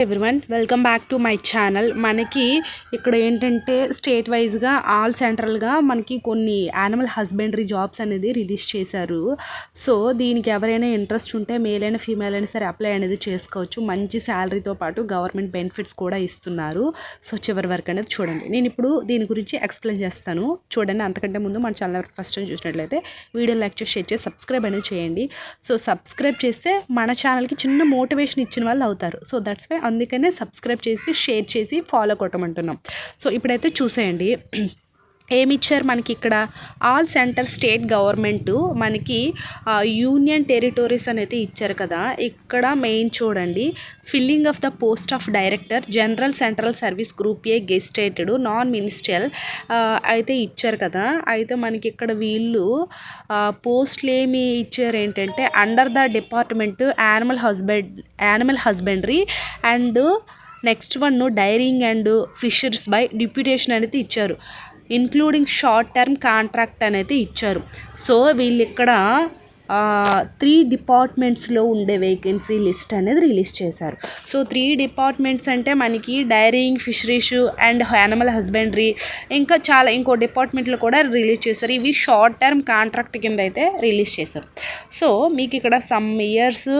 Everyone welcome back to my channel. మనకి ఇక్కడ ఏంటంటే స్టేట్ వైజ్గా ఆల్ సెంట్రల్గా మనకి కొన్ని యానిమల్ హస్బెండరీ జాబ్స్ అనేది రిలీజ్ చేశారు. సో దీనికి ఎవరైనా ఇంట్రెస్ట్ ఉంటే మేల్ అయినా ఫీమేల్ అయినా సరే అప్లై అనేది చేసుకోవచ్చు. మంచి శాలరీతో పాటు గవర్నమెంట్ బెనిఫిట్స్ కూడా ఇస్తున్నారు. సో చివరి వరకు అనేది చూడండి. నేను ఇప్పుడు దీని గురించి ఎక్స్ప్లెయిన్ చేస్తాను చూడండి. అంతకంటే ముందు మన ఛానల్ ఫస్ట్ టైం చూసినట్లయితే వీడియో లైక్ చేసి షేర్ చేసి సబ్స్క్రైబ్ అనేది చేయండి. సో సబ్స్క్రైబ్ చేస్తే మన ఛానల్కి చిన్న మోటివేషన్ ఇచ్చిన వాళ్ళు అవుతారు. సో దట్స్ వై అందుకనే సబ్స్క్రైబ్ చేసి షేర్ చేసి ఫాలో కొట్టమంటున్నాం. సో ఇప్పుడైతే చూసేయండి ఏమి ఇచ్చారు మనకి ఇక్కడ. ఆల్ సెంట్రల్ స్టేట్ గవర్నమెంట్ మనకి యూనియన్ టెరిటోరీస్ అనేది ఇచ్చారు కదా. ఇక్కడ మెయిన్ చూడండి, filling of the post of director general central service group A gazetted non ministerial అయితే ఇచ్చారు కదా. అయితే మనకి ఇక్కడ వీళ్ళు పోస్టులు ఏమి ఇచ్చారు ఏంటంటే under the department animal husbandry and next one dairying and fishers by deputation అనేది ఇచ్చారు. ఇంక్లూడింగ్ షార్ట్ టర్మ్ కాంట్రాక్ట్ అనేది ఇచ్చారు. సో వీళ్ళు ఇక్కడ 3 డిపార్ట్మెంట్స్లో ఉండే వేకెన్సీ లిస్ట్ అనేది రిలీజ్ చేశారు. సో 3 డిపార్ట్మెంట్స్ అంటే మనకి daring, fisheries and animal husbandry, ఇంకా ఇంకో డిపార్ట్మెంట్లో కూడా రిలీజ్ చేశారు. ఇవి షార్ట్ టర్మ్ కాంట్రాక్ట్ కింద అయితే రిలీజ్ చేశారు. సో మీకు ఇక్కడ సమ్ ఇయర్స్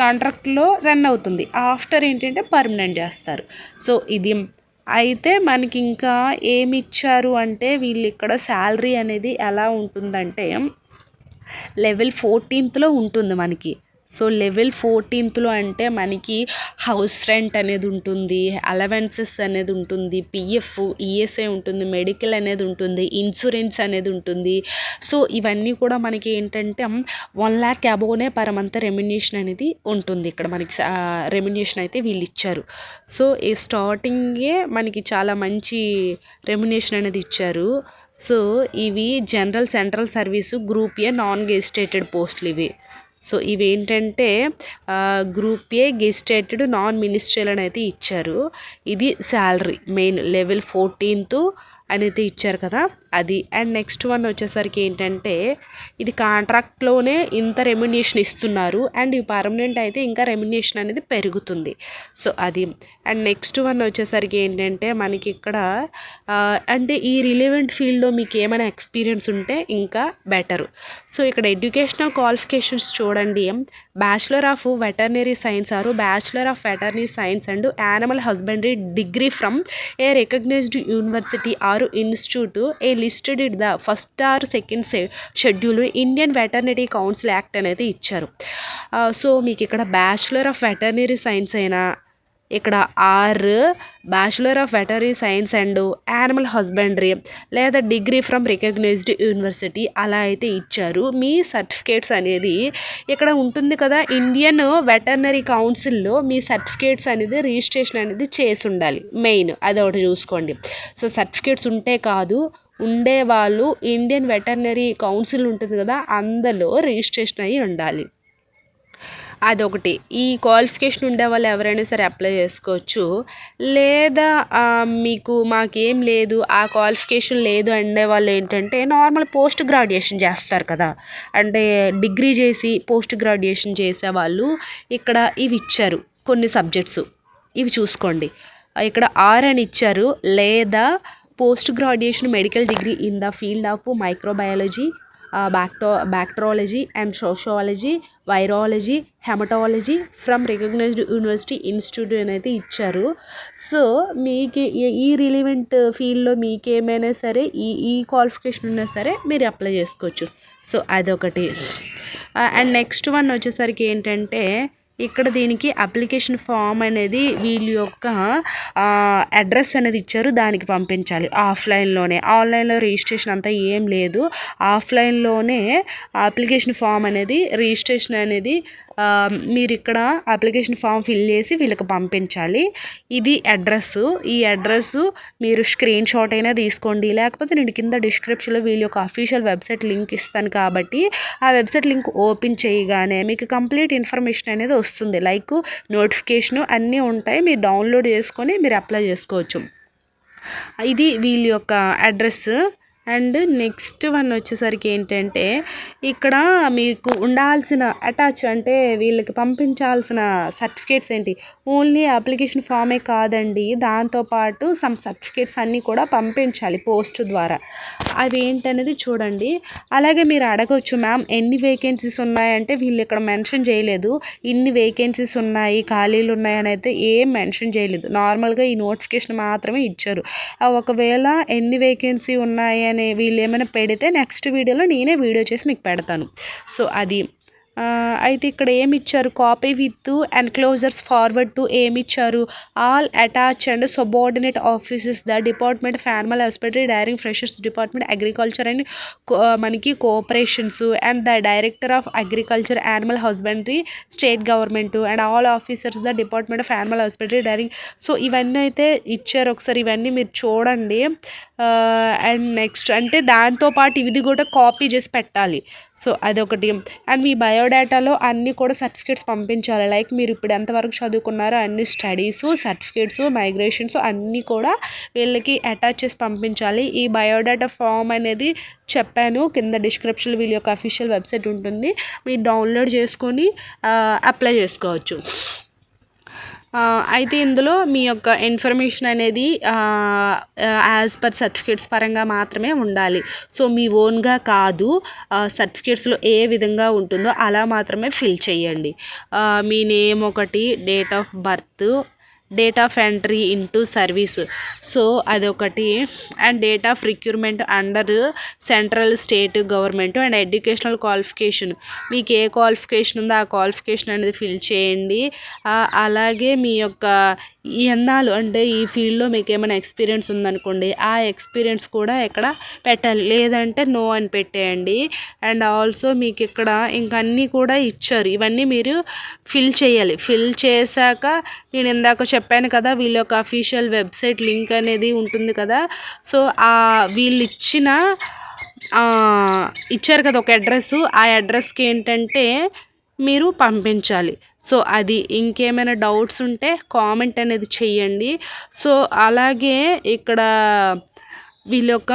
కాంట్రాక్ట్లో రన్ అవుతుంది, ఆఫ్టర్ ఏంటంటే పర్మనెంట్ చేస్తారు. సో ఇది అయితే మనకి ఇంకా ఏమి ఇచ్చారు అంటే వీళ్ళు ఇక్కడ శాలరీ అనేది ఎలా ఉంటుందంటే లెవెల్ 14th ఉంటుంది మనకి. సో లెవెల్ 14th అంటే మనకి హౌస్ రెంట్ అనేది ఉంటుంది, అలవెన్సెస్ అనేది ఉంటుంది, పిఎఫ్, ఈఎస్ఐ ఉంటుంది, మెడికల్ అనేది ఉంటుంది, ఇన్సూరెన్స్ అనేది ఉంటుంది. సో ఇవన్నీ కూడా మనకి ఏంటంటే 1 lakh అబోవ్నే పర్ మంత్ రెమ్యునేషన్ అనేది ఉంటుంది. ఇక్కడ మనకి రెమ్యునేషన్ అయితే వీళ్ళు ఇచ్చారు. సో ఈ స్టార్టింగే మనకి చాలా మంచి రెమ్యునేషన్ అనేది ఇచ్చారు. సో ఇవి general central service group A non gazetted పోస్టులు ఇవి. సో ఇవి ఏంటంటే group A gazetted non ministerial అని అయితే ఇచ్చారు. ఇది శాలరీ మెయిన్ లెవెల్ 14th అనేది ఇచ్చారు కదా అది. అండ్ నెక్స్ట్ వన్ వచ్చేసరికి ఏంటంటే ఇది కాంట్రాక్ట్లోనే ఇంత రెమ్యునేషన్ ఇస్తున్నారు, అండ్ ఈ పర్మనెంట్ అయితే ఇంకా రెమ్యునేషన్ అనేది పెరుగుతుంది. సో అది. అండ్ నెక్స్ట్ వన్ వచ్చేసరికి ఏంటంటే మనకి ఇక్కడ అంటే ఈ రిలవెంట్ ఫీల్డ్లో మీకు ఏమైనా ఎక్స్పీరియన్స్ ఉంటే ఇంకా బెటరు. సో ఇక్కడ ఎడ్యుకేషనల్ క్వాలిఫికేషన్స్ చూడండి, bachelor of veterinary science or bachelor of veterinary science and animal husbandry degree from a recognised university or institute a listed it the first or second schedule Indian veterinary council act అనేది ఇచ్చారు. So మీకు ఇక్కడ bachelor of veterinary science అయినా ఇక్కడ bachelor of veterinary science and animal husbandry లేదా degree from recognised university అలా అయితే ఇచ్చారు. మీ సర్టిఫికేట్స్ అనేది ఇక్కడ ఉంటుంది కదా, ఇండియన్ వెటర్నరీ కౌన్సిల్లో మీ సర్టిఫికేట్స్ అనేది రిజిస్ట్రేషన్ అనేది చేసి ఉండాలి మెయిన్, అదొకటి చూసుకోండి. సో సర్టిఫికేట్స్ ఉంటే కాదు, ఉండేవాళ్ళు ఇండియన్ వెటర్నరీ కౌన్సిల్ ఉంటుంది కదా అందులో రిజిస్ట్రేషన్ అయ్యి ఉండాలి, అదొకటి. ఈ క్వాలిఫికేషన్ ఉండే వాళ్ళు ఎవరైనా సరే అప్లై చేసుకోవచ్చు. లేదా మీకు మాకేం లేదు ఆ క్వాలిఫికేషన్ లేదు అనే వాళ్ళు ఏంటంటే నార్మల్ పోస్ట్ గ్రాడ్యుయేషన్ చేస్తారు కదా, అంటే డిగ్రీ చేసి పోస్ట్ గ్రాడ్యుయేషన్ చేసేవాళ్ళు ఇక్కడ ఇవి ఇచ్చారు కొన్ని సబ్జెక్ట్స్, ఇవి చూసుకోండి. ఇక్కడ అని ఇచ్చారు, లేదా post graduation medical degree in the field of microbiology, bacteriology and sociology, virology, haematology from recognised university institute అనేది ఇచ్చారు. సో మీకు ఈ రిలివెంట్ ఫీల్డ్లో మీకు ఏమైనా సరే ఈ క్వాలిఫికేషన్ ఉన్నా సరే మీరు అప్లై చేసుకోవచ్చు. సో అదొకటి. అండ్ నెక్స్ట్ వన్ వచ్చేసరికి ఏంటంటే ఇక్కడ దీనికి అప్లికేషన్ ఫామ్ అనేది వీళ్ళ యొక్క అడ్రస్ అనేది ఇచ్చారు, దానికి పంపించాలి ఆఫ్లైన్లోనే. ఆన్లైన్లో రిజిస్ట్రేషన్ అంతా ఏం లేదు, ఆఫ్లైన్లోనే అప్లికేషన్ ఫామ్ అనేది రిజిస్ట్రేషన్ అనేది మీరు ఇక్కడ అప్లికేషన్ ఫామ్ ఫిల్ చేసి వీళ్ళకి పంపించాలి. ఇది అడ్రస్సు. ఈ అడ్రస్సు మీరు స్క్రీన్ షాట్ అయినా తీసుకోండి, లేకపోతే నేను కింద డిస్క్రిప్షన్లో వీళ్ళ యొక్క అఫీషియల్ వెబ్సైట్ లింక్ ఇస్తాను కాబట్టి ఆ వెబ్సైట్ లింక్ ఓపెన్ చేయగానే మీకు కంప్లీట్ ఇన్ఫర్మేషన్ అనేది వస్తుంది, లైక్ నోటిఫికేషను అన్నీ ఉంటాయి, మీరు డౌన్లోడ్ చేసుకొని మీరు అప్లై చేసుకోవచ్చు. ఇది వీళ్ళ యొక్క అడ్రస్. అండ్ నెక్స్ట్ వన్ వచ్చేసరికి ఏంటంటే ఇక్కడ మీకు ఉండాల్సిన అంటే వీళ్ళకి పంపించాల్సిన సర్టిఫికేట్స్ ఏంటి, ఓన్లీ అప్లికేషన్ ఫామే కాదండి, దాంతోపాటు సమ్ సర్టిఫికేట్స్ అన్నీ కూడా పంపించాలి పోస్ట్ ద్వారా. అవి ఏంటనేది చూడండి. అలాగే మీరు అడగవచ్చు, మ్యామ్ ఎన్ని వేకెన్సీస్ ఉన్నాయంటే వీళ్ళు ఇక్కడ మెన్షన్ చేయలేదు, ఇన్ని వేకెన్సీస్ ఉన్నాయి ఖాళీలు ఉన్నాయని అయితే ఏం మెన్షన్ చేయలేదు, నార్మల్గా ఈ నోటిఫికేషన్ మాత్రమే ఇచ్చారు. ఒకవేళ ఎన్ని వేకెన్సీ ఉన్నాయి అని వీళ్ళు ఏమైనా పెడితే నెక్స్ట్ వీడియోలో నేనే వీడియో చేసి మీకు పెడతాను. సో అది అయితే ఇక్కడ ఏమి ఇచ్చారు, copy with enclosures forward to ఏమి ఇచ్చారు, all attach and subordinate offices the department of animal husbandry, dairying fisheries department agriculture and మనకి cooperations and the director of agriculture animal husbandry state government and all officers the department of animal husbandry dairying. So ఇవన్నీ అయితే ఇచ్చారు, ఒకసారి ఇవన్నీ మీరు చూడండి. And next అంటే దాంతోపాటు ఇది కూడా కాపీ చేసి పెట్టాలి. సో అదొకటి. అండ్ మీ బయోడేటాలో అన్నీ కూడా సర్టిఫికేట్స్ పంపించాలి, లైక్ మీరు ఇప్పుడు ఎంతవరకు చదువుకున్నారో అన్ని స్టడీస్ సర్టిఫికేట్స్ మైగ్రేషన్స్ అన్నీ కూడా వీళ్ళకి అటాచ్ చేసి పంపించాలి. ఈ బయోడేటా ఫామ్ అనేది చెప్పాను కింద డిస్క్రిప్షన్లో వీళ్ళ యొక్క అఫీషియల్ వెబ్సైట్ ఉంటుంది, మీరు డౌన్లోడ్ చేసుకొని అప్లై చేసుకోవచ్చు. అయితే ఇందులో మీ యొక్క ఇన్ఫర్మేషన్ అనేది యాజ్ పర్ సర్టిఫికేట్స్ పరంగా మాత్రమే ఉండాలి. సో మీ ఓన్గా కాదు, సర్టిఫికేట్స్లో ఏ విధంగా ఉంటుందో అలా మాత్రమే ఫిల్ చేయండి. మీ నేమ్ ఒకటి, date of birth, date of entry into service, so అదొకటి, and date of recruitment under central state government and educational qualification, మీకు ఏ క్వాలిఫికేషన్ ఉందో ఆ క్వాలిఫికేషన్ అనేది ఫిల్ చేయండి. అలాగే మీ యొక్క ఎన్నాళ్ళు అంటే ఈ ఫీల్డ్లో మీకు ఏమైనా ఎక్స్పీరియన్స్ ఉందనుకోండి, ఆ ఎక్స్పీరియన్స్ కూడా ఇక్కడ పెట్టాలి, లేదంటే నో అని పెట్టేయండి. అండ్ ఆల్సో మీకు ఇక్కడ ఇంక అన్నీ కూడా ఇచ్చారు, ఇవన్నీ మీరు ఫిల్ చేయాలి. ఫిల్ చేశాక నేను ఇందాక చెప్పాను కదా వీళ్ళ యొక్క అఫీషియల్ వెబ్సైట్ లింక్ అనేది ఉంటుంది కదా, సో వీళ్ళు ఇచ్చారు కదా ఒక అడ్రస్, ఆ అడ్రస్కి ఏంటంటే మీరు పంపించాలి. సో అది. ఇంకేమైనా డౌట్స్ ఉంటే కామెంట్ అనేది చెయ్యండి. సో అలాగే ఇక్కడ వీళ్ళ యొక్క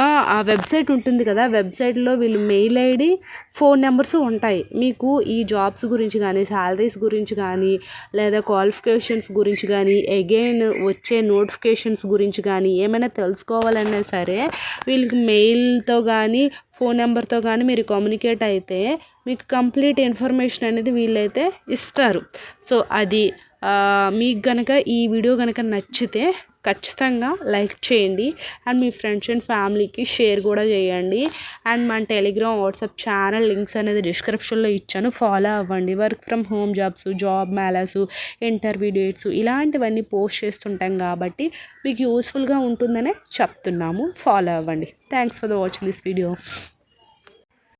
వెబ్సైట్ ఉంటుంది కదా, వెబ్సైట్లో వీళ్ళు మెయిల్ ఐడి, ఫోన్ నెంబర్స్ ఉంటాయి. మీకు ఈ జాబ్స్ గురించి కానీ, శాలరీస్ గురించి కానీ, లేదా క్వాలిఫికేషన్స్ గురించి కానీ, అగైన్ వచ్చే నోటిఫికేషన్స్ గురించి కానీ ఏమైనా తెలుసుకోవాలన్నా సరే వీళ్ళకి మెయిల్తో కానీ ఫోన్ నెంబర్తో కానీ మీరు కమ్యూనికేట్ అయితే మీకు కంప్లీట్ ఇన్ఫర్మేషన్ అనేది వీళ్ళైతే ఇస్తారు. సో అది. మీకు కనుక ఈ వీడియో కనుక నచ్చితే ఖచ్చితంగా లైక్ చేయండి అండ్ మీ ఫ్రెండ్స్ అండ్ ఫ్యామిలీకి షేర్ కూడా చేయండి. అండ్ మన టెలిగ్రామ్ వాట్సాప్ ఛానల్ లింక్స్ అనేది డిస్క్రిప్షన్లో ఇచ్చాను, ఫాలో అవ్వండి. Work from home jobs, job melas, interview dates ఇలాంటివన్నీ పోస్ట్ చేస్తుంటాం కాబట్టి మీకు యూస్ఫుల్గా ఉంటుందనే చెప్తున్నాము, ఫాలో అవ్వండి. Thanks for watching this video.